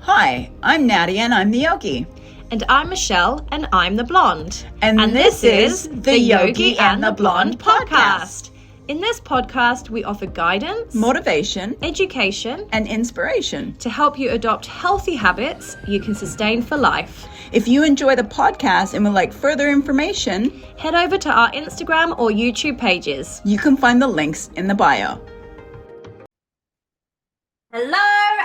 Hi, I'm Nadia and I'm the Yogi. And I'm Michelle and I'm the Blonde. And this is the Yogi and the Blonde podcast. In this podcast, we offer guidance, Motivation, education, and inspiration to help you adopt healthy habits you can sustain for life. If you enjoy the podcast and would like further information, head over to our Instagram or YouTube pages. You can find the links in the bio. Hello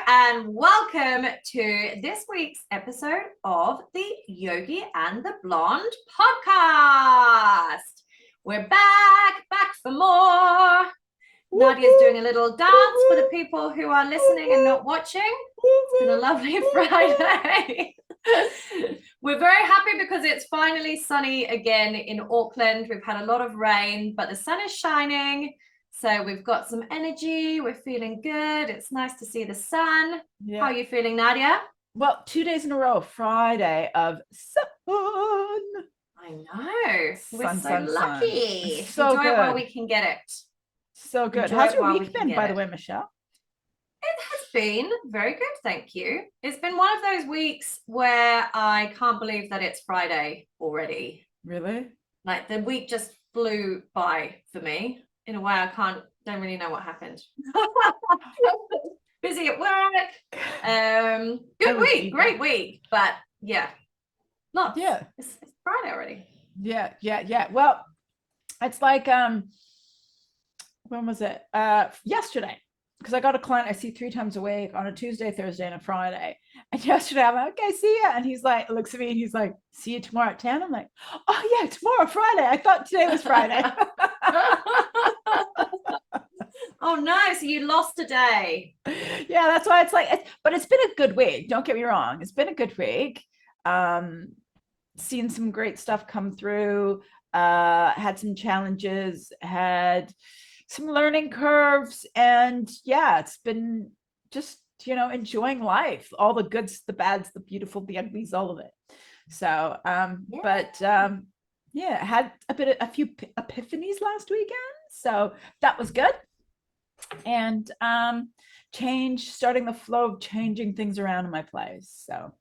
and welcome to this week's episode of the Yogi and the Blonde podcast. We're back for more. Nadia's doing a little dance for the people who are listening and not watching. It's been a lovely Friday. We're very happy because it's finally sunny again in Auckland. We've had a lot of rain, but the sun is shining. So we've got some energy. We're feeling good. It's nice to see the sun. Yeah. How are you feeling, Nadia? Well, 2 days in a row, Friday of sun. I know. We're so lucky. So enjoy good. It while we can get it. So good. Enjoy. How's your week been, by the way, Michelle? It has been very good, thank you. It's been one of those weeks where I can't believe that it's Friday already. Really? Like the week just flew by for me. In a way, don't really know what happened. Busy at work. Good week, great week. But yeah. It's Friday already. Yeah. Well, it's like, when was it? Yesterday. Because I got a client I see 3 times a week on a Tuesday, Thursday, and a Friday. And yesterday I'm like, okay, see ya. And he's like, looks at me and he's like, see you tomorrow at 10. I'm like, oh yeah, tomorrow, Friday. I thought today was Friday. Oh no, so you lost a day. Yeah, that's why it's like, but it's been a good week. Don't get me wrong. It's been a good week. Seen some great stuff come through, had some challenges, had some learning curves, and yeah, it's been just, enjoying life, all the goods, the bads, the beautiful, the uglies, all of it. So had a few epiphanies last weekend, so that was good. And starting the flow of changing things around in my place, so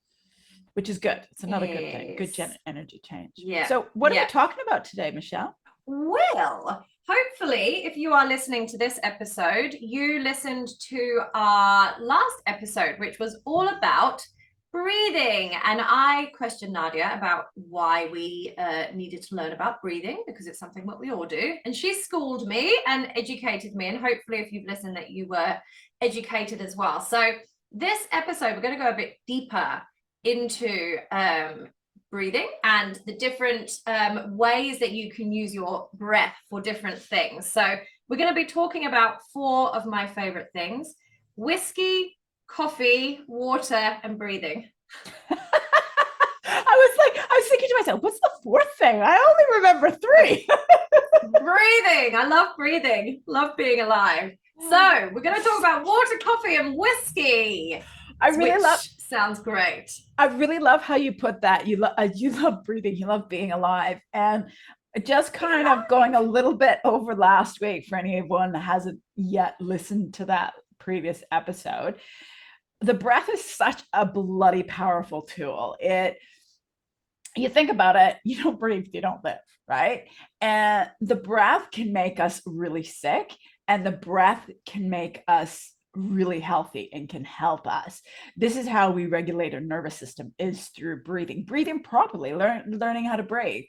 which is good. It's another good thing. Good energy change. Yeah. So what are we talking about today, Michelle? Well, hopefully, if you are listening to this episode, you listened to our last episode, which was all about breathing. And I questioned Nadia about why we needed to learn about breathing, because it's something that we all do. And she schooled me and educated me. And hopefully, if you've listened, that you were educated as well. So this episode, we're going to go a bit deeper into breathing and the different ways that you can use your breath for different things. So we're going to be talking about 4 of my favorite things: whiskey, coffee, water, and breathing. I was thinking to myself, what's the 4th thing? I only remember 3. Breathing. I love breathing. Love being alive. So we're going to talk about water, coffee, and whiskey. Sounds great. I really love how you put that. You love breathing. You love being alive. And just kind of going a little bit over last week for anyone that hasn't yet listened to that previous episode. The breath is such a bloody powerful tool. You think about it, you don't breathe, you don't live, right? And the breath can make us really sick, and the breath can make us really healthy and can help us. This is how we regulate our nervous system, is through breathing properly, learning how to breathe.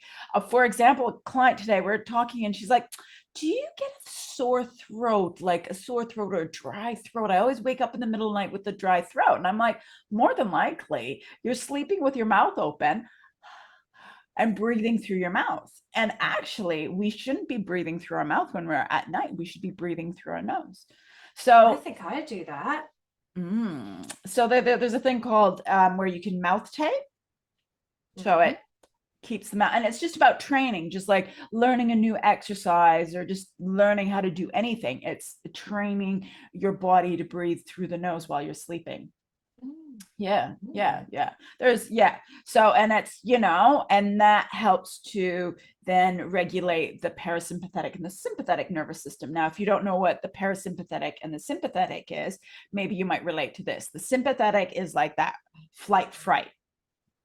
For example, a client today, we're talking and she's like, do you get a sore throat, like a sore throat or a dry throat? I always wake up in the middle of the night with a dry throat. And I'm like, more than likely you're sleeping with your mouth open and breathing through your mouth. And actually, we shouldn't be breathing through our mouth when we're at night. We should be breathing through our nose. So I think I do that. So there's a thing called where you can mouth tape. So it keeps them out, and it's just about training, just like learning a new exercise or just learning how to do anything. It's training your body to breathe through the nose while you're sleeping. Yeah. There's, yeah. So, and it's, and that helps to then regulate the parasympathetic and the sympathetic nervous system. Now, if you don't know what the parasympathetic and the sympathetic is, maybe you might relate to this. The sympathetic is like that flight fright.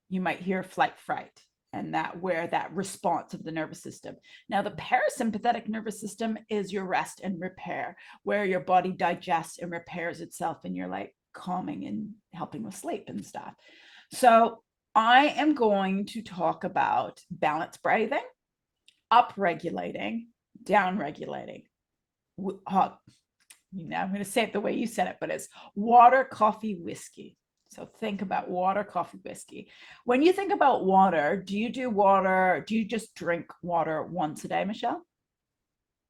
You might hear flight fright, and that where that response of the nervous system. Now, the parasympathetic nervous system is your rest and repair, where your body digests and repairs itself, and you're like calming and helping with sleep and stuff. So I am going to talk about balance breathing, upregulating, downregulating. I'm going to say it the way you said it, but it's water, coffee, whiskey. So think about water, coffee, whiskey. When you think about water, do you just drink water once a day, Michelle?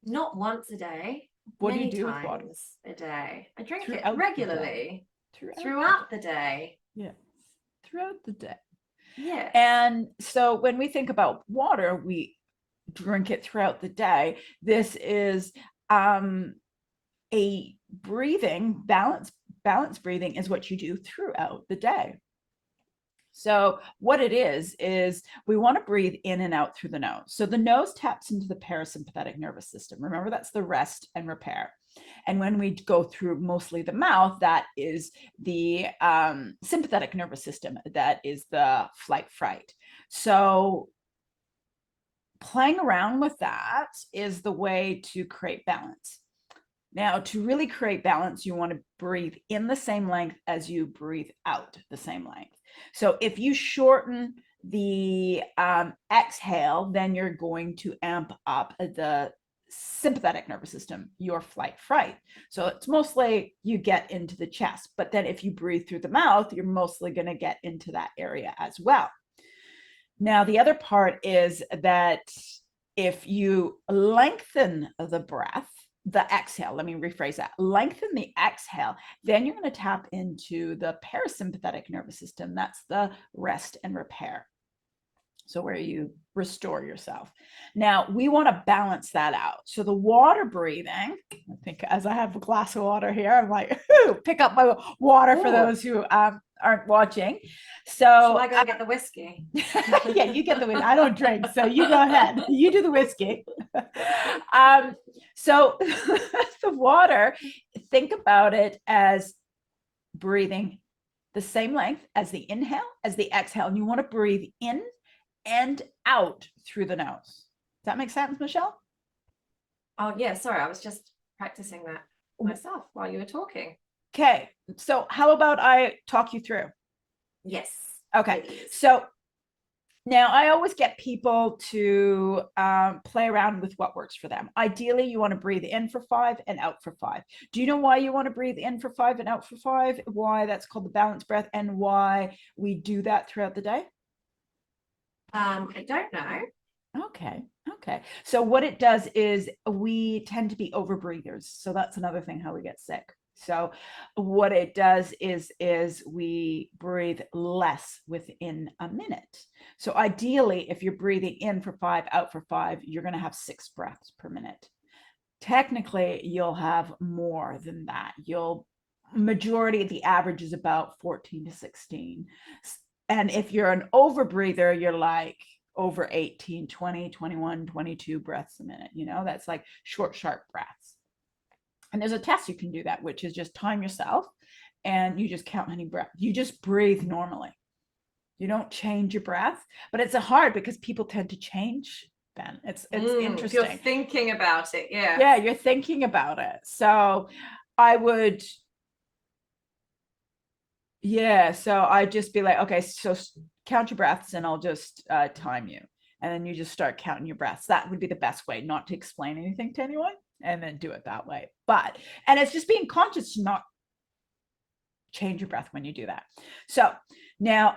Not once a day. What do many you do with water? times a day. I drink Throughout it regularly. Throughout the day. Yeah. Throughout the day. Yeah. And so when we think about water, we drink it throughout the day. This is a breathing, balance breathing is what you do throughout the day. So what it is we want to breathe in and out through the nose. So the nose taps into the parasympathetic nervous system. Remember, that's the rest and repair. And when we go through mostly the mouth, that is the sympathetic nervous system. That is the flight fright. So playing around with that is the way to create balance. Now, to really create balance, you want to breathe in the same length as you breathe out the same length. So if you shorten the exhale, then you're going to amp up the sympathetic nervous system, your flight fright. So it's mostly you get into the chest, but then if you breathe through the mouth, you're mostly going to get into that area as well. Now, the other part is that if you lengthen the breath, the exhale, let me rephrase that, lengthen the exhale, then you're going to tap into the parasympathetic nervous system. That's the rest and repair. So where you restore yourself. Now, we want to balance that out. So the water breathing, I think as I have a glass of water here, I'm like, pick up my water for those who aren't watching. So shall I go get the whiskey? Yeah, you get the whiskey. I don't drink, so you go ahead. You do the whiskey. So the water, think about it as breathing the same length as the inhale, as the exhale, and you want to breathe in and out through the nose. Does that make sense, Michelle? Oh, yeah. Sorry, I was just practicing that myself while you were talking. Okay. So how about I talk you through? Yes. Okay. Please. So now I always get people to play around with what works for them. Ideally, you want to breathe in for 5 and out for 5. Do you know why you want to breathe in for 5 and out for 5? Why that's called the balanced breath, and why we do that throughout the day? I don't know. Okay. So what it does is we tend to be overbreathers. So that's another thing how we get sick. So what it does is we breathe less within a minute. So ideally, if you're breathing in for 5, out for 5, you're going to have 6 breaths per minute. Technically, you'll have more than that. Majority of the average is about 14 to 16. And if you're an overbreather, you're like over 18, 20, 21, 22 breaths a minute. That's like short, sharp breaths. And there's a test you can do that, which is just time yourself and you just count how many breaths. You just breathe normally. You don't change your breath, but it's hard because people tend to change, Ben. It's interesting. You're thinking about it. Yeah. Yeah, you're thinking about it. So I would, so I'd just be like, okay, so count your breaths and I'll just time you. And then you just start counting your breaths. That would be the best way, not to explain anything to anyone, and then do it that way. And it's just being conscious to not change your breath when you do that. So now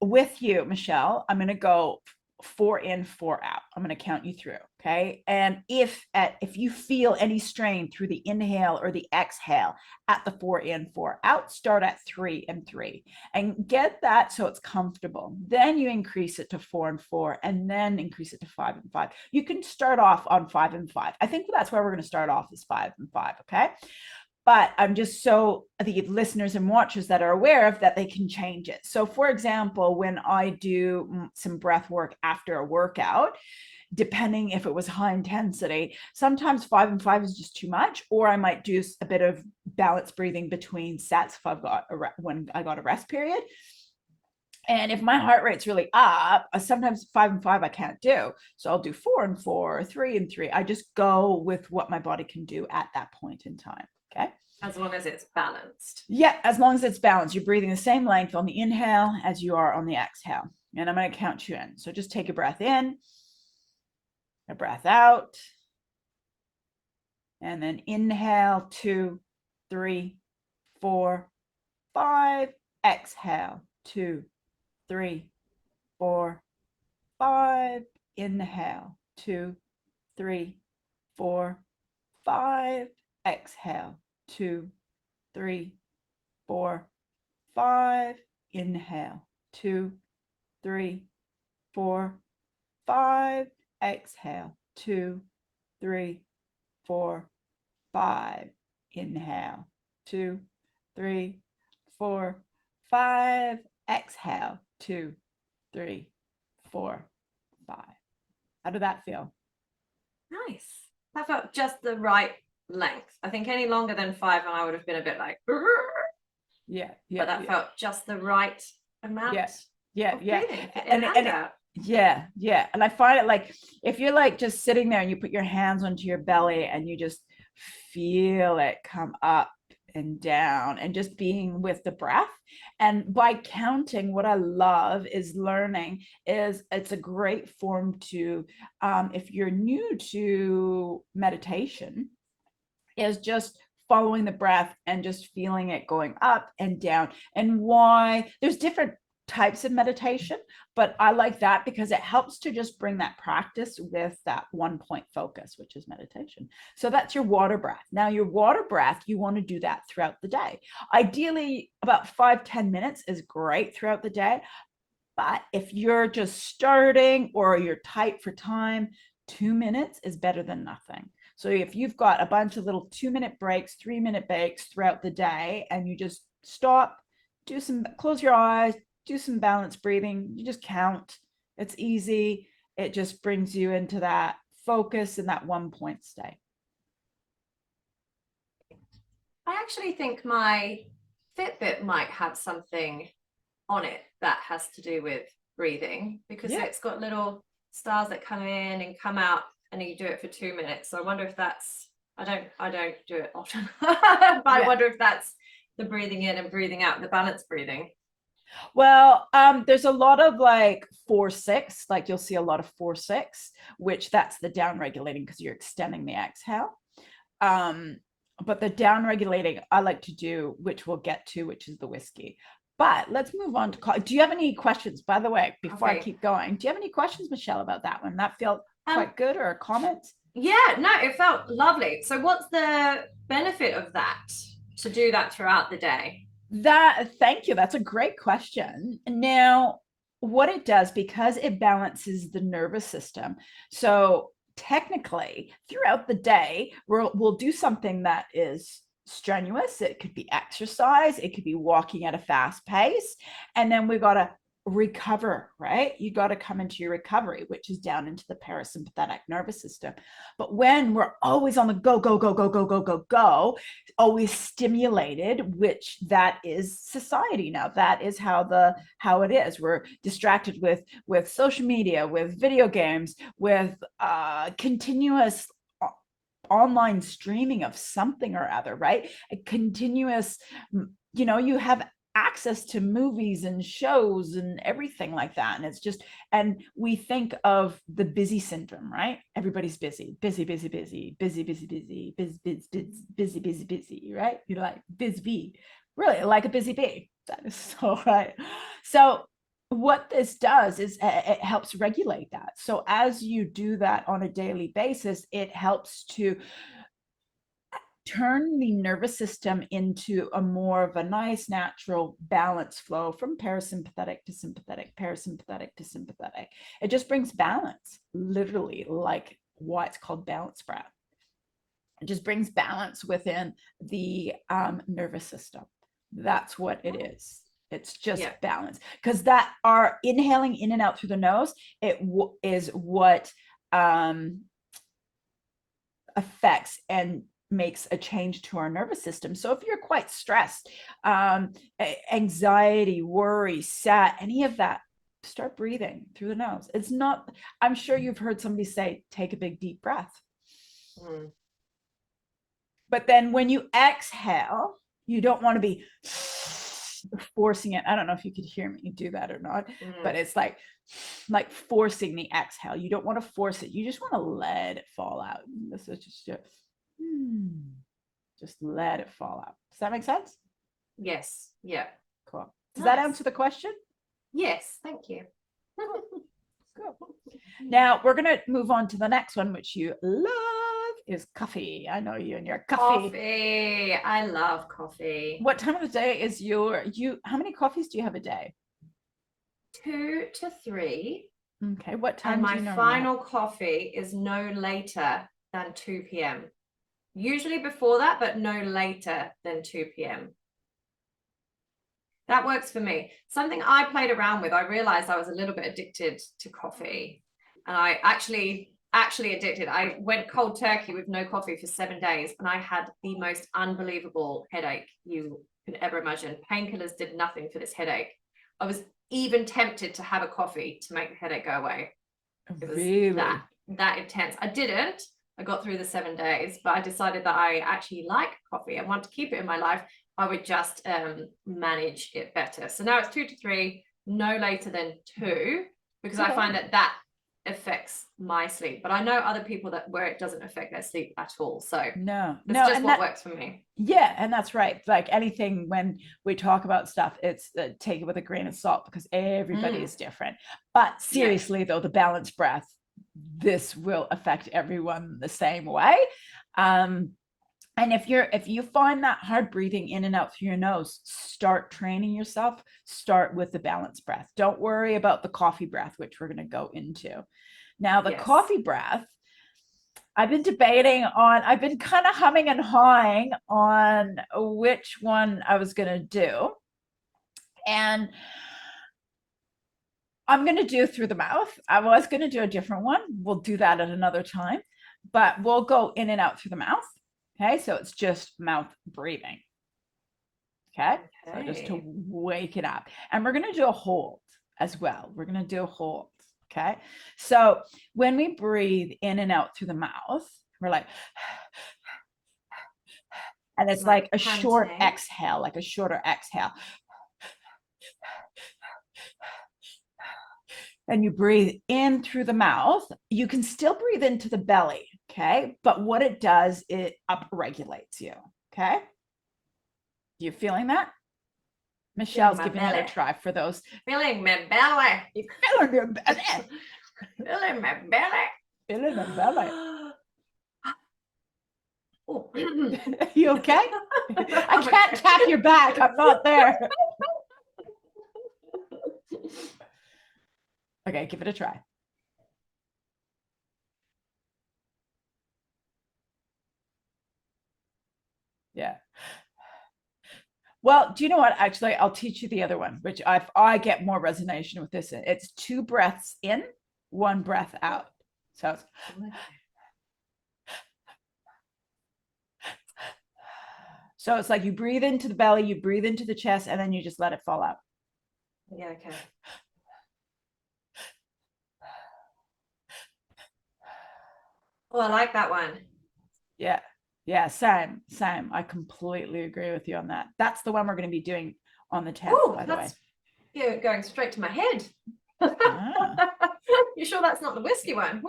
with you, Michelle, I'm going to go 4 in, 4 out. I'm going to count you through. Okay. And if you feel any strain through the inhale or the exhale at the 4 in, 4 out, start at 3 and 3 and get that so it's comfortable. Then you increase it to 4 and 4 and then increase it to 5 and 5. You can start off on 5 and 5. I think that's where we're going to start off is 5 and 5. Okay. but I'm just so the listeners and watchers that are aware of that they can change it. So for example, when I do some breath work after a workout, depending if it was high intensity, sometimes 5 and 5 is just too much, or I might do a bit of balanced breathing between sets if I've got when I got a rest period. And if my heart rate's really up, sometimes 5 and 5 I can't do. So I'll do 4 and 4, 3 and 3. I just go with what my body can do at that point in time. Okay. As long as it's balanced. Yeah, as long as it's balanced. You're breathing the same length on the inhale as you are on the exhale. And I'm going to count you in. So just take a breath in, a breath out, and then inhale 2, 3, 4, 5. Exhale 2, 3, 4, 5. Inhale 2, 3, 4, 5. Exhale 2, 3, 4, 5. Inhale 2, 3, 4, 5. Exhale 2, 3, 4, 5. Inhale 2, 3, 4, 5. Exhale 2, 3, 4, 5. How did that feel? Nice. That felt just the right length. I think any longer than 5 and I would have been a bit like, yeah, but that felt just the right amount. Yeah. And I find it like if you're like just sitting there and you put your hands onto your belly and you just feel it come up and down and just being with the breath. And by counting, what I love is learning is it's a great form to if you're new to meditation, is just following the breath and just feeling it going up and down. And why there's different types of meditation, but I like that because it helps to just bring that practice with that one point focus, which is meditation. So that's your water breath. Now your water breath, you want to do that throughout the day. Ideally about 5-10 minutes is great throughout the day. But if you're just starting or you're tight for time, 2 minutes is better than nothing. So if you've got a bunch of little 2-minute breaks, 3-minute breaks throughout the day, and you just stop, close your eyes, do some balanced breathing, you just count. It's easy. It just brings you into that focus and that one point state. I actually think my Fitbit might have something on it that has to do with breathing because it's got little stars that come in and come out and you do it for 2 minutes. So I wonder if that's, I don't do it often, but I wonder if that's the breathing in and breathing out, the balanced breathing. Well, there's a lot of like 4-6, like you'll see a lot of 4-6, which that's the down regulating because you're extending the exhale. But the down regulating I like to do, which we'll get to, which is the whiskey. But let's move on to do you have any questions, by the way, before I keep going? Do you have any questions, Michelle, about that one? That felt quite good, or a comment? Yeah, no, it felt lovely. So what's the benefit of that, to do that throughout the day? Thank you. That's a great question. Now, what it does, because it balances the nervous system. So technically, throughout the day, we'll do something that is strenuous. It could be exercise, it could be walking at a fast pace. And then we got to recover, right? You got to come into your recovery, which is down into the parasympathetic nervous system. But when we're always on the go, go, go, go, go, go, go, go, always stimulated, which that is society now. That is how it is. We're distracted with social media, with video games, with continuous online streaming of something or other, right? A continuous, you have access to movies and shows and everything like that. And it's just, and we think of the busy syndrome, right? Everybody's busy, busy, busy, busy, busy, busy, busy, busy, busy, busy, busy, busy, right? You're like busy bee, really like a busy bee. That is so right. So what this does is it helps regulate that. So as you do that on a daily basis, it helps to turn the nervous system into a more of a nice natural balance flow from parasympathetic to sympathetic, parasympathetic to sympathetic. It just brings balance, literally, like why it's called balance breath. It just brings balance within the nervous system. That's what it is. It's just balance, because that our inhaling in and out through the nose, is what affects and makes a change to our nervous system. So if you're quite stressed, anxiety, worry, sad, any of that, start breathing through the nose. It's not, I'm sure you've heard somebody say, take a big deep breath. But then when you exhale, you don't want to be forcing it. I don't know if you could hear me do that or not, but it's like forcing the exhale. You don't want to force it. You just want to let it fall out. This is just let it fall out. Does that make sense? Yes. Yeah. Cool. Does that answer the question? Yes. Thank you. Cool. Now we're going to move on to the next one, which you love, is coffee. I know you and your coffee. I love coffee. What time of the day is how many coffees do you have a day? 2 to 3. Okay. What time? And my final coffee is no later than 2 p.m. Usually before that, but no later than 2 p.m. That works for me. Something I played around with, I realized I was a little bit addicted to coffee. And I actually addicted. I went cold turkey with no coffee for 7 days, and I had the most unbelievable headache you could ever imagine. Painkillers did nothing for this headache. I was even tempted to have a coffee to make the headache go away. It was really that intense. I didn't. I got through the 7 days, but I decided that I actually like coffee. I want to keep it in my life. I would just manage it better. So now it's 2 to 3, no later than 2, because I find that affects my sleep. But I know other people where it doesn't affect their sleep at all. So no, just what works for me. Yeah, and that's right. Like anything, when we talk about stuff, it's take it with a grain of salt, because everybody is different. But seriously, though, the balanced breath, this will affect everyone the same way. And if you find that hard breathing in and out through your nose, start training yourself. Start with the balanced breath. Don't worry about the coffee breath, which we're going to go into. Now, the coffee breath, I've been kind of humming and hawing on which one I was going to do. And I'm going to do through the mouth. I was going to do a different one. We'll do that at another time, but we'll go in and out through the mouth. Okay, so it's just mouth breathing. Okay, so just to wake it up. And we're going to do a hold as well. We're going to do a hold. Okay, so when we breathe in and out through the mouth, we're like, and it's like a short exhale, like a shorter exhale. And you breathe in through the mouth. You can still breathe into the belly, okay? But what it does, it upregulates you, okay? You feeling that? Michelle's giving it a try for those. Feeling my belly. You feeling your belly. Feeling my belly. Feeling my belly. Oh. You okay? I can't tap your back. I'm not there. Okay, give it a try. Yeah. Well, do you know what? Actually, I'll teach you the other one, which I get more resonation with this. It's 2 breaths in, 1 breath out. So it's like you breathe into the belly, you breathe into the chest, and then you just let it fall out. Yeah, okay. Oh, I like that one. Yeah. Yeah, same. I completely agree with you on that. That's the one we're going to be doing on the 10th, by the way. You're going straight to my head. Ah. You sure that's not the whiskey one?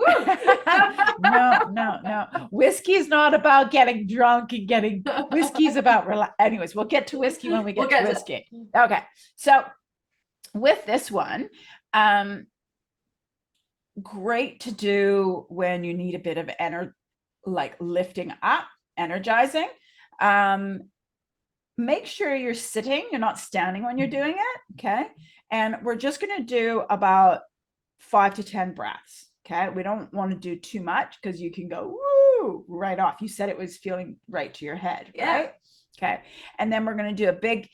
No. Whiskey is not about getting drunk and getting, whiskey is about anyways, we'll get to whiskey when we get to whiskey. Okay. So with this one, great to do when you need a bit of like lifting up, energizing. Make sure you're sitting, you're not standing when you're doing it. Okay. And we're just going to do about 5 to 10 breaths. Okay. We don't want to do too much because you can go woo right off. You said it was feeling right to your head, right? Okay. And then we're going to do a big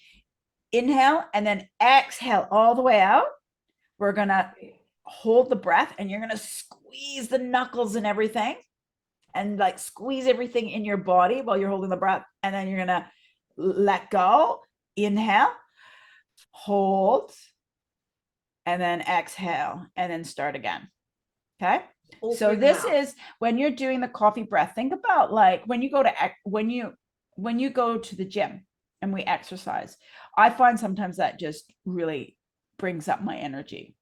inhale and then exhale all the way out. We're going to hold the breath and you're going to squeeze the knuckles and everything and like squeeze everything in your body while you're holding the breath. And then you're going to let go, inhale, hold, and then exhale, and then start again. Okay. So this is when you're doing the coffee breath. Think about like when you go to the gym and we exercise. I find sometimes that just really brings up my energy.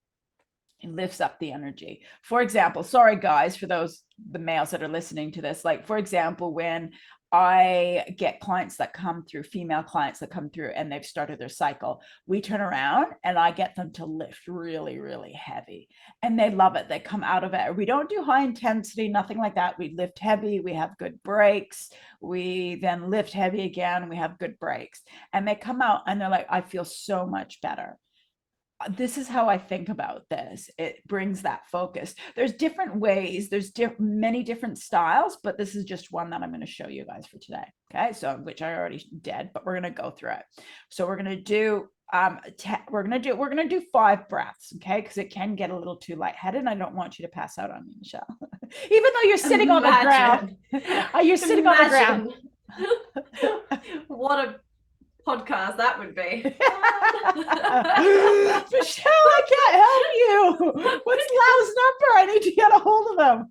It lifts up the energy. For example, sorry guys, for the males that are listening to this, like for example, when I get clients that come through, female clients that come through and they've started their cycle, we turn around and I get them to lift really, really heavy and they love it. They come out of it. We don't do high intensity, nothing like that. We lift heavy, we have good breaks. We then lift heavy again, we have good breaks. And they come out and they're like, I feel so much better. This is how I think about this. It brings that focus. There's different ways, there's many different styles, but this is just one that I'm going to show you guys for today. Okay, so which I already did, but we're going to go through it. So we're going to do we're going to do 5 breaths, okay, because it can get a little too lightheaded and I don't want you to pass out on me, Michelle. Even though you're sitting on the ground. You're sitting on the ground. What a podcast that would be. Michelle, I can't help you. What's Lau's number? I need to get a hold of him.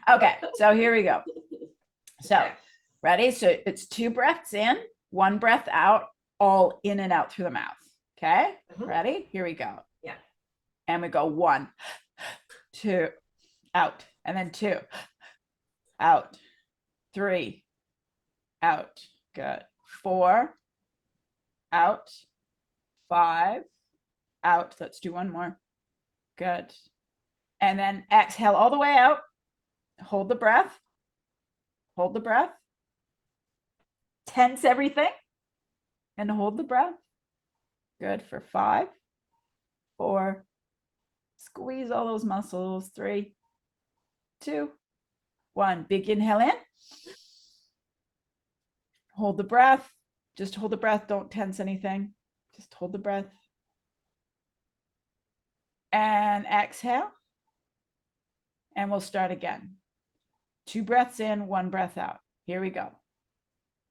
Okay, so here we go. So ready? So it's 2 breaths in, 1 breath out, all in and out through the mouth. Okay, ready? Here we go. Yeah. And we go 1, 2, out, and then 2, out, 3, out. Good. 4, out, 5, out. Let's do 1 more. Good. And then exhale all the way out. Hold the breath. Hold the breath. Tense everything and hold the breath. Good for 5, 4. Squeeze all those muscles. 3, 2, 1. Big inhale in. Hold the breath. Just hold the breath. Don't tense anything. Just hold the breath. And exhale. And we'll start again. 2 breaths in, 1 breath out. Here we go.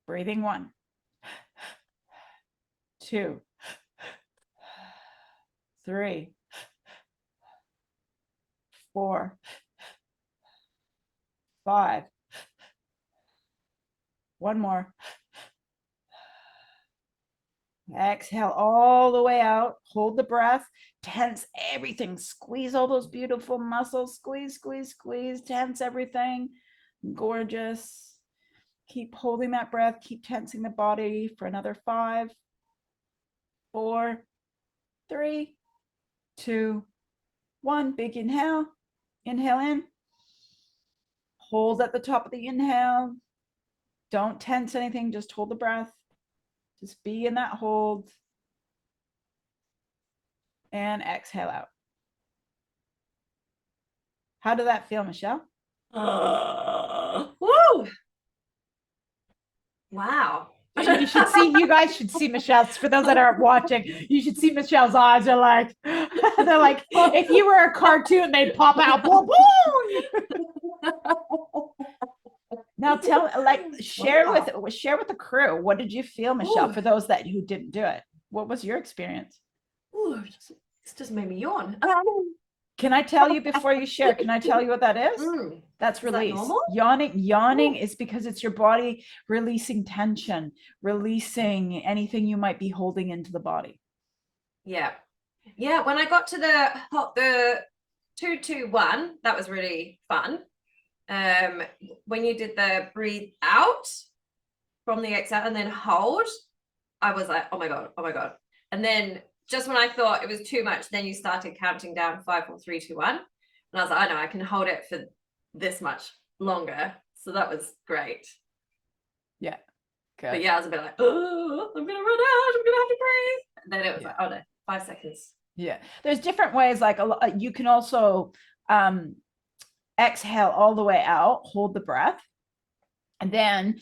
Breathing 1, 2, 3, 4, 5. 1 more. Exhale all the way out. Hold the breath. Tense everything. Squeeze all those beautiful muscles. Squeeze, squeeze, squeeze. Tense everything. Gorgeous. Keep holding that breath. Keep tensing the body for another 5, 4, 3, 2, 1. Big inhale. Inhale in. Hold at the top of the inhale. Don't tense anything. Just hold the breath. Just be in that hold. And exhale out. How did that feel, Michelle? Woo! Wow. You guys should see Michelle's, for those that aren't watching, you should see Michelle's eyes are like, they're like, if you were a cartoon, they'd pop out. Boom, boom. Now share with the crew. What did you feel, Michelle, for those who didn't do it? What was your experience? Ooh, it's just made me yawn. Can I tell you before you share? Can I tell you what that is? That's release. Yawning is because it's your body releasing tension, releasing anything you might be holding into the body. Yeah. When I got to the 2-2-1, that was really fun. When you did the breathe out from the exhale and then hold, I was like, oh my god. And then just when I thought it was too much, then you started counting down 5, 4, 3, 2, 1, and I was like, I know I can hold it for this much longer. So that was great. Yeah, good. But yeah, I was a bit like, oh, I'm gonna run out, I'm gonna have to breathe. And then it was like, oh no, 5 seconds. Yeah, there's different ways. Like you can also exhale all the way out, hold the breath, and then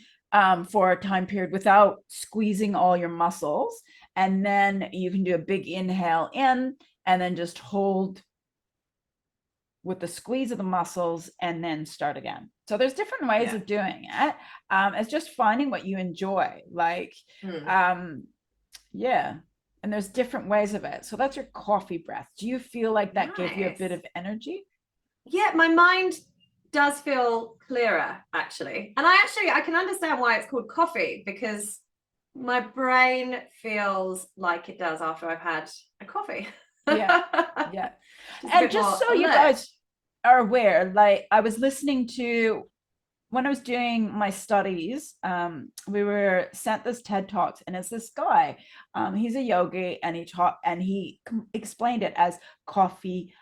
for a time period without squeezing all your muscles. And then you can do a big inhale in and then just hold with the squeeze of the muscles and then start again. So there's different ways of doing it. It's just finding what you enjoy. Like, yeah. And there's different ways of it. So that's your coffee breath. Do you feel like that gave you a bit of energy? Yeah, my mind does feel clearer, actually. And I can understand why it's called coffee, because my brain feels like it does after I've had a coffee. Yeah. And just so you guys are aware, like I was listening to, when I was doing my studies, we were sent this TED Talks, and it's this guy. He's a yogi, and he explained it as coffee,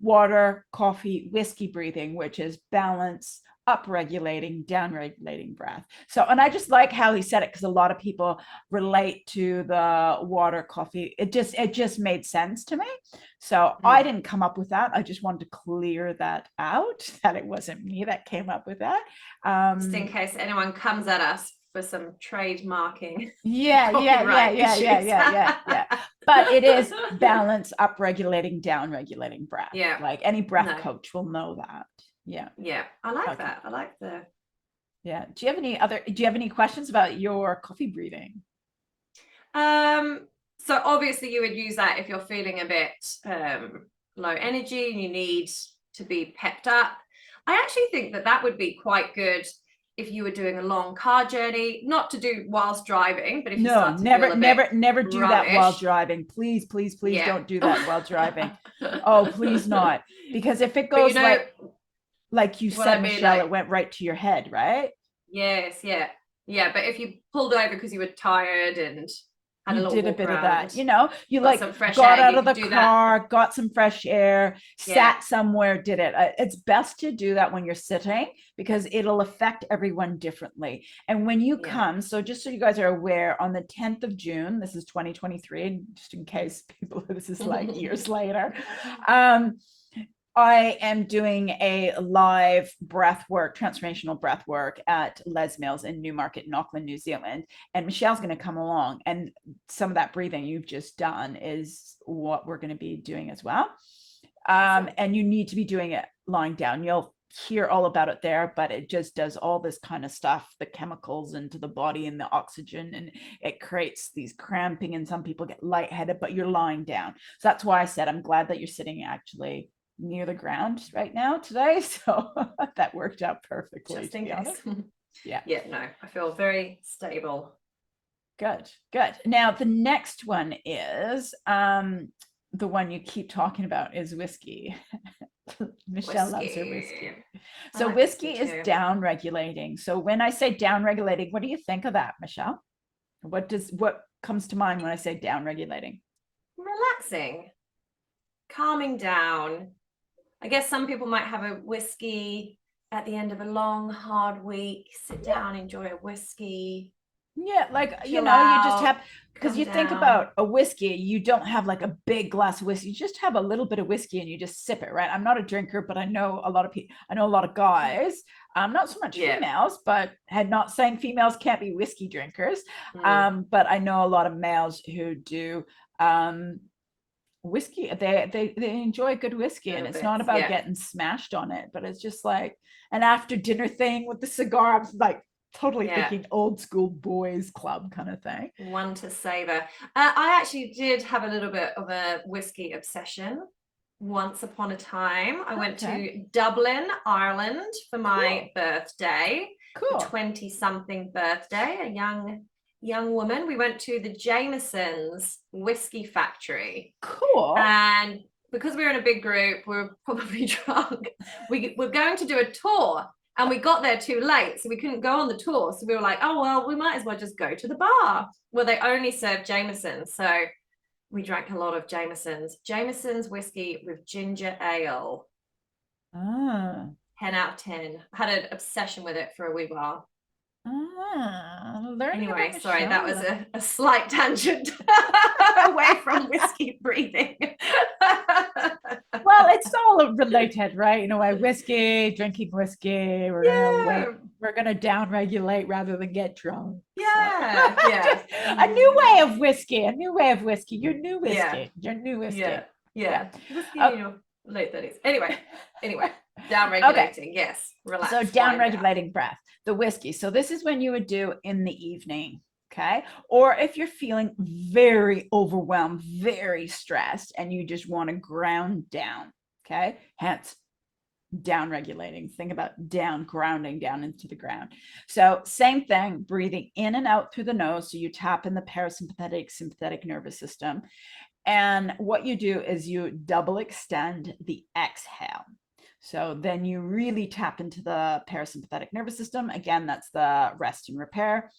water, coffee, whiskey breathing, which is balance, upregulating, downregulating breath. So, and I just like how he said it, because a lot of people relate to the water, coffee. It just made sense to me. So I didn't come up with that. I just wanted to clear that out, that it wasn't me that came up with that. Just in case anyone comes at us for some trademarking. Yeah. But it is balance, upregulating, downregulating breath. Yeah. Like any breath coach will know that. Yeah. I like that. I like the. Yeah. Do you have any questions about your coffee breathing? So obviously you would use that if you're feeling a bit low energy and you need to be pepped up. I actually think that would be quite good if you were doing a long car journey, not to do whilst driving, but if you start to never do rubbish. that while driving. Please don't do that while driving. Oh, please not. Because if it goes like you said, Michelle, it went right to your head, right? Yes, yeah. But if you pulled over because you were tired and you did a bit of that, you know, you like got out of the car, got some fresh air, sat somewhere, did it. It's best to do that when you're sitting, because it'll affect everyone differently. And when you come, so just so you guys are aware, on the 10th of June, this is 2023, just in case people, this is like years later, I am doing a live breath work, transformational breath work at Les Mills in Newmarket in Auckland, New Zealand. And Michelle's going to come along. And some of that breathing you've just done is what we're going to be doing as well. And you need to be doing it lying down. You'll hear all about it there, but it just does all this kind of stuff, the chemicals into the body and the oxygen, and it creates these cramping, and some people get lightheaded, but you're lying down. So that's why I said I'm glad that you're sitting actually near the ground right now today, so that worked out perfectly. Just in case. Yeah, no, I feel very stable. Good. Now the next one is the one you keep talking about is whiskey. Michelle loves her whiskey. So whiskey is down regulating. So when I say down regulating, what do you think of that, Michelle? What comes to mind when I say down regulating? Relaxing, calming down. I guess some people might have a whiskey at the end of a long, hard week, sit down, enjoy a whiskey. Yeah, like, you know, you just have, because you think about a whiskey, you don't have like a big glass of whiskey, you just have a little bit of whiskey and you just sip it, right? I'm not a drinker, but I know a lot of people, I know a lot of guys, not so much females, but not saying females can't be whiskey drinkers. But I know a lot of males who do whiskey, they enjoy good whiskey, and it's not about getting smashed on it, but it's just like an after dinner thing with the cigar. I'm like totally thinking old school boys club kind of thing, one to savor. I actually did have a little bit of a whiskey obsession once upon a time. I went to Dublin, Ireland for my birthday, 20-something birthday, a young woman. We went to the Jameson's whiskey factory. Cool. And because we were in a big group, we were probably drunk. We were going to do a tour, and we got there too late, so we couldn't go on the tour. So we were like, oh, well, we might as well just go to the bar. Well, they only serve Jameson's. So we drank a lot of Jameson's whiskey with ginger ale. 10 out of 10. Had an obsession with it for a wee while. Anyway, sorry, that was a slight tangent away from whiskey breathing. Well, it's all related, right? In a way, whiskey, drinking whiskey. We're gonna down regulate rather than get drunk. Yeah, So. yeah. A new way of whiskey, a new way of whiskey. Your new whiskey, Yeah. your new whiskey. Yeah. Whiskey in Oh, your late 30s. Anyway, down okay. regulating. Yes. Relax. So down wind down. regulating breath, the whiskey. So this is when you would do in the evening. Okay. Or if you're feeling very overwhelmed, very stressed, and you just want to ground down. Okay. Hence down regulating. Think about down, grounding down into the ground. So same thing, breathing in and out through the nose. So you tap in the parasympathetic, sympathetic nervous system. And what you do is you double extend the exhale. So then you really tap into the parasympathetic nervous system. Again, that's the rest and repair.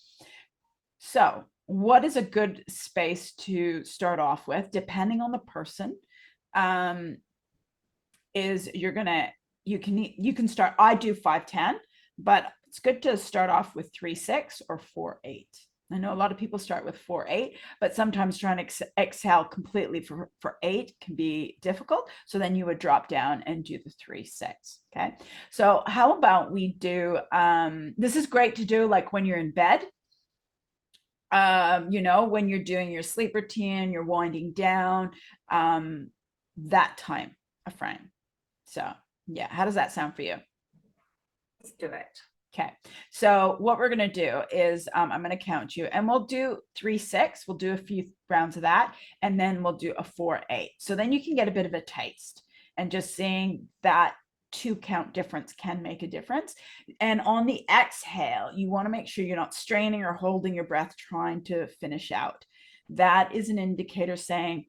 So what is a good space to start off with, depending on the person, is you can start, I do 5-10, but it's good to start off with 3-6 or 4-8. I know a lot of people start with 4-8, but sometimes trying to exhale completely for 8 can be difficult. So then you would drop down and do the 3-6. Okay. So how about we do, this is great to do like when you're in bed, when you're doing your sleep routine, you're winding down, that time of frame. So yeah, how does that sound for you? Let's do it. Okay, so what we're going to do is I'm going to count you, and we'll do 3-6. We'll do a few rounds of that, and then we'll do a 4-8. So then you can get a bit of a taste, and just seeing that 2 count difference can make a difference. And on the exhale, you want to make sure you're not straining or holding your breath trying to finish out. That is an indicator saying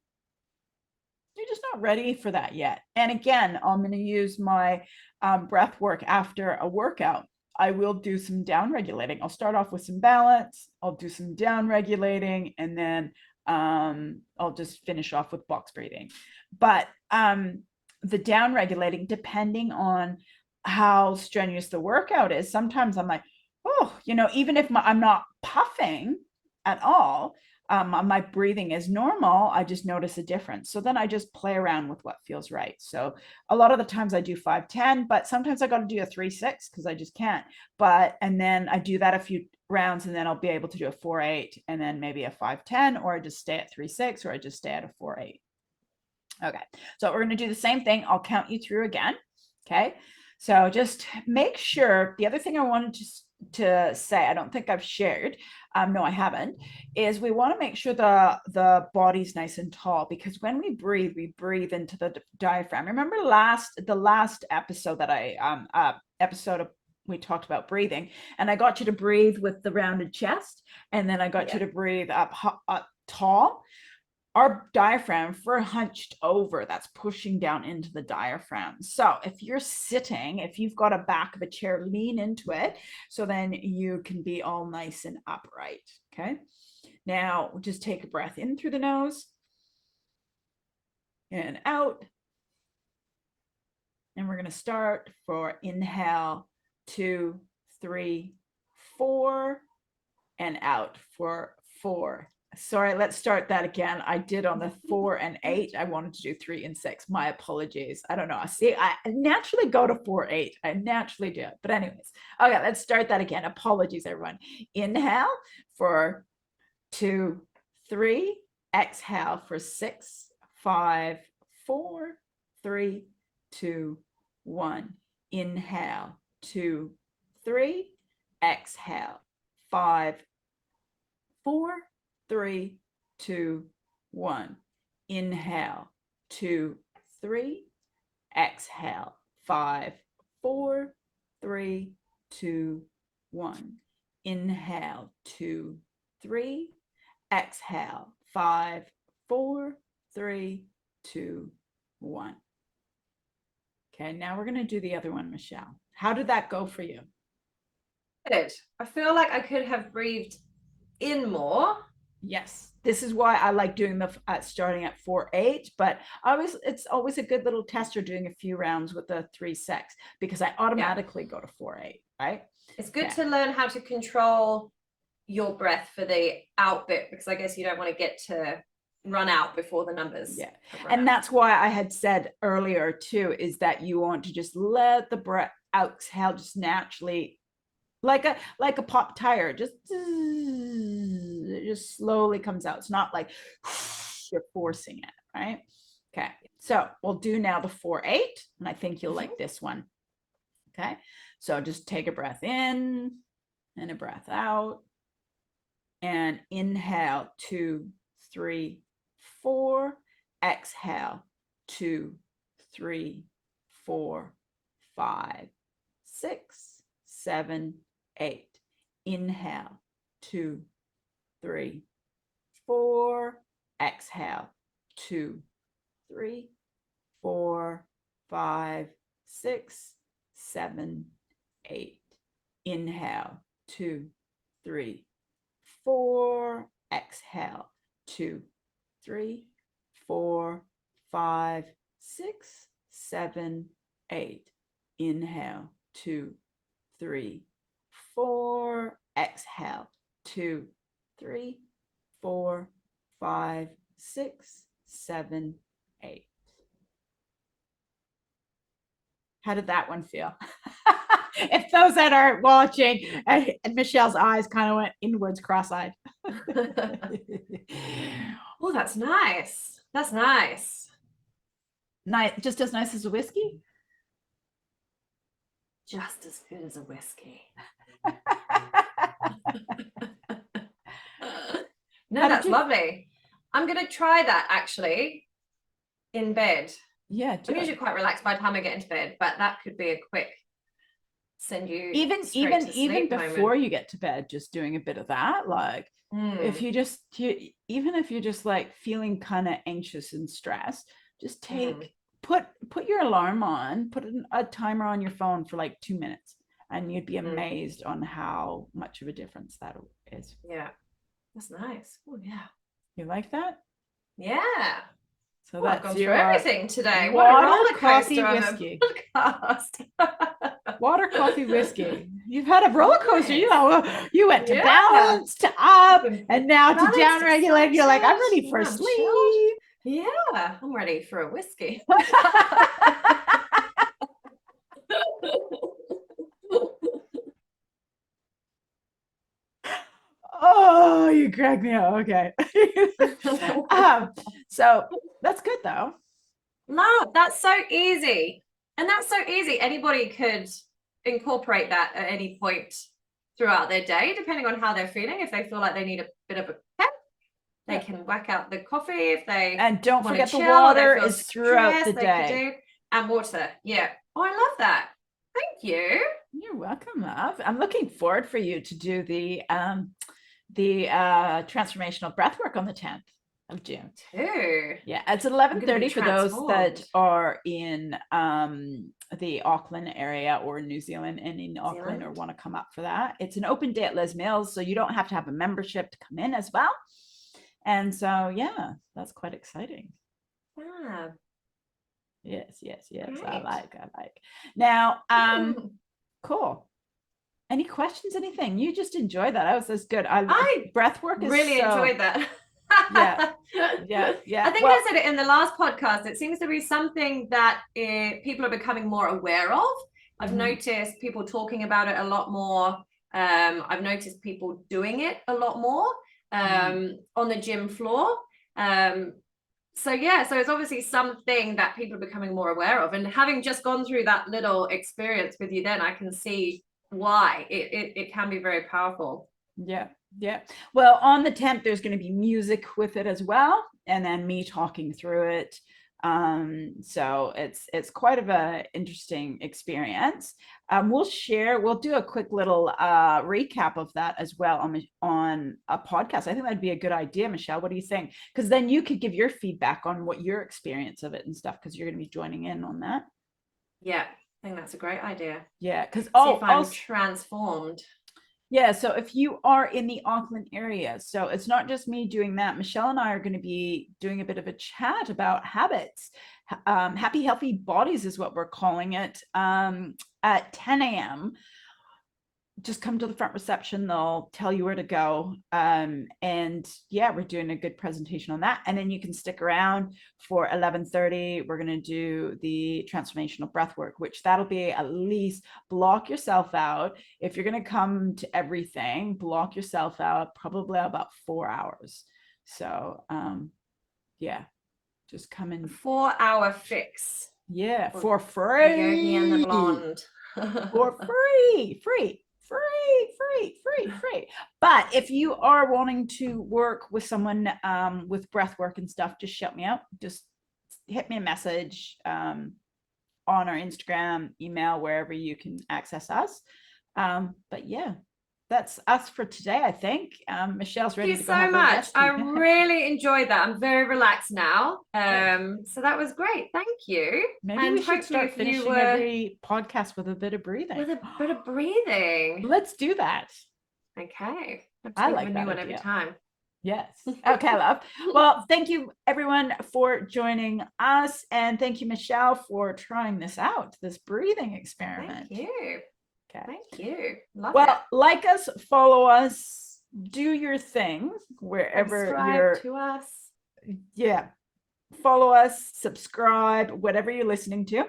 you're just not ready for that yet. And again, I'm going to use my breath work after a workout. I will do some down regulating. I'll start off with some balance. I'll do some down regulating, and then I'll just finish off with box breathing. But the down regulating, depending on how strenuous the workout is, sometimes I'm like, oh, even if I'm not puffing at all, my breathing is normal, I just notice a difference. So then I just play around with what feels right. So a lot of the times I do 5-10, but sometimes I got to do a 3-6 because I just can't. And then I do that a few rounds, and then I'll be able to do a 4-8, and then maybe a 5-10, or I just stay at 3-6, or I just stay at a 4-8. Okay, so we're going to do the same thing. I'll count you through again. Okay, so just make sure. The other thing I wanted to say, I don't think I've shared, no, I haven't, is we want to make sure the body's nice and tall, because when we breathe into the diaphragm. Remember the last episode that we talked about breathing, and I got you to breathe with the rounded chest, and then I got you to breathe up tall. Our diaphragm, if we're hunched over, that's pushing down into the diaphragm. So if you're sitting, if you've got a back of a chair, lean into it, so then you can be all nice and upright. Okay. Now just take a breath in through the nose and out. And we're going to start for inhale, 2, 3, 4, and out for 4. Sorry, let's start that again. I did on the 4 and 8. I wanted to do 3 and 6. My apologies. I don't know. See, I naturally go to 4-8. I naturally do it. But anyways, okay, let's start that again. Apologies, everyone. Inhale for 2, 3. Exhale for 6, 5, 4, 3, 2, 1. Inhale, 2, 3. Exhale, 5, 4, 3, 2, 1. Inhale, 2, 3. Exhale, 5, 4, 3, 2, 1. Inhale, 2, 3. Exhale, 5, 4, 3, 2, 1. Okay, now we're going to do the other one, Michelle. How did that go for you? Good. I feel like I could have breathed in more. Yes, this is why I like doing the starting at 4-8, but it's always a good little tester doing a few rounds with the 3-6, because I automatically go to 4-8, right? It's good to learn how to control your breath for the out bit, because I guess you don't want to get to run out before the numbers. Yeah. And that's why I had said earlier too, is that you want to just let the breath exhale just naturally, like a pop tire, just it just slowly comes out. It's not like you're forcing it, right? Okay. So we'll do now the 4-8, and I think you'll like this one. Okay. So just take a breath in and a breath out, and inhale 2, 3, 4. Exhale 2, 3, 4, 5, 6, 7, 8. Inhale 2, 3, 4. Exhale 2, 3, 4, 5, 6, 7, 8. Inhale 2, 3, 4. Exhale 2, 3, 4, 5, 6, 7, 8. Inhale 2, 3, 4. Exhale 2, 3, 4, 5, 6, 7, 8. How did that one feel? If those that are watching, and Michelle's eyes kind of went inwards, cross-eyed. Oh, that's nice. That's nice. Nice, just as nice as a whiskey. Just as good as a whiskey. No, that's lovely. I'm going to try that actually in bed. Yeah, I'm usually quite relaxed by the time I get into bed, but that could be a quick send you even before you get to bed, just doing a bit of that, like if you just even if you're just like feeling kind of anxious and stressed, just put your alarm on, put a timer on your phone for like 2 minutes, and you'd be amazed on how much of a difference that is. Yeah, that's nice. Oh yeah, you like that? Yeah. So that's I've gone through everything today. Water, what a roller coffee, coaster whiskey. Podcast. Water, coffee, whiskey. You've had a roller coaster. You went to balance, to up, and now to downregulate. You're like, I'm ready for sleep. Yeah, I'm ready for a whiskey. Oh, you cracked me up. Okay. So that's good though. No, that's so easy. And that's so easy. Anybody could incorporate that at any point throughout their day, depending on how they're feeling. If they feel like they need a bit of a pep, they can whack out the coffee. If they and don't forget the water is throughout the day. And water. Yeah. Oh, I love that. Thank you. You're welcome, love. I'm looking forward for you to do the transformational breath work on the 10th of June too. Yeah, it's 11:30 for those that are in the Auckland area or New Zealand and in Auckland or want to come up for that. It's an open day at Les Mills, so you don't have to have a membership to come in as well. And so yeah, that's quite exciting. Yeah. Yes. Great. I like. Now, cool. Any questions? Anything? You just enjoyed that. That was good. I breath work is really enjoyed that. yeah. I think I said it in the last podcast. It seems to be something that people are becoming more aware of. I've noticed people talking about it a lot more. I've noticed people doing it a lot more on the gym floor. So it's obviously something that people are becoming more aware of. And having just gone through that little experience with you, then I can see why it can be very powerful. Yeah. Well, on the 10th, there's going to be music with it as well, and then me talking through it. So it's quite of a interesting experience. We'll do a quick little recap of that as well on a podcast. I think that'd be a good idea, Michelle. What do you think? Because then you could give your feedback on what your experience of it and stuff, because you're going to be joining in on that. Yeah, I think that's a great idea. Yeah, because I'm transformed. Yeah, so if you are in the Auckland area, so it's not just me doing that. Michelle and I are going to be doing a bit of a chat about habits. Happy, healthy bodies is what we're calling it, at 10 a.m. just come to the front reception. They'll tell you where to go. And yeah, we're doing a good presentation on that. And then you can stick around for 11:30. We're going to do the transformational breath work, which that'll be at least block yourself out. If you're going to come to everything, block yourself out probably about 4 hours. So yeah, just come in. 4-hour fix. Yeah, for free. Yogi and the Blonde. For free. But if you are wanting to work with someone with breath work and stuff, just shout me out. Just hit me a message on our Instagram, email, wherever you can access us. But yeah, that's us for today, I think. Michelle's ready to go. Thank you so much. I really enjoyed that. I'm very relaxed now. So that was great. Thank you. Maybe we should start finishing every podcast with a bit of breathing. With a bit of breathing. Let's do that. Okay. I like a that new one idea. every time. Yes. Okay, love. Well, thank you everyone for joining us. And thank you, Michelle, for trying this out, this breathing experiment. Thank you. Okay. Thank you. Love well, it. Like us, follow us, do your thing wherever Subscribe to us. Yeah. Follow us, subscribe, whatever you're listening to.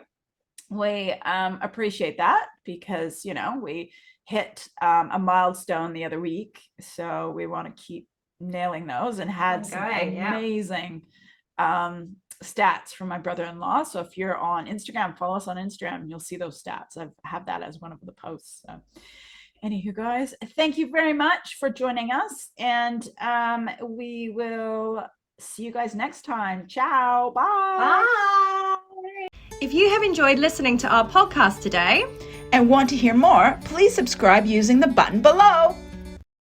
We appreciate that because, we hit a milestone the other week. So we want to keep nailing those and had some amazing stats from my brother-in-law. So if you're on Instagram, follow us on Instagram and you'll see those stats. I have that as one of the posts. So anywho, guys, thank you very much for joining us, and we will see you guys next time. Ciao. Bye. Bye. If you have enjoyed listening to our podcast today and want to hear more, please subscribe using the button below.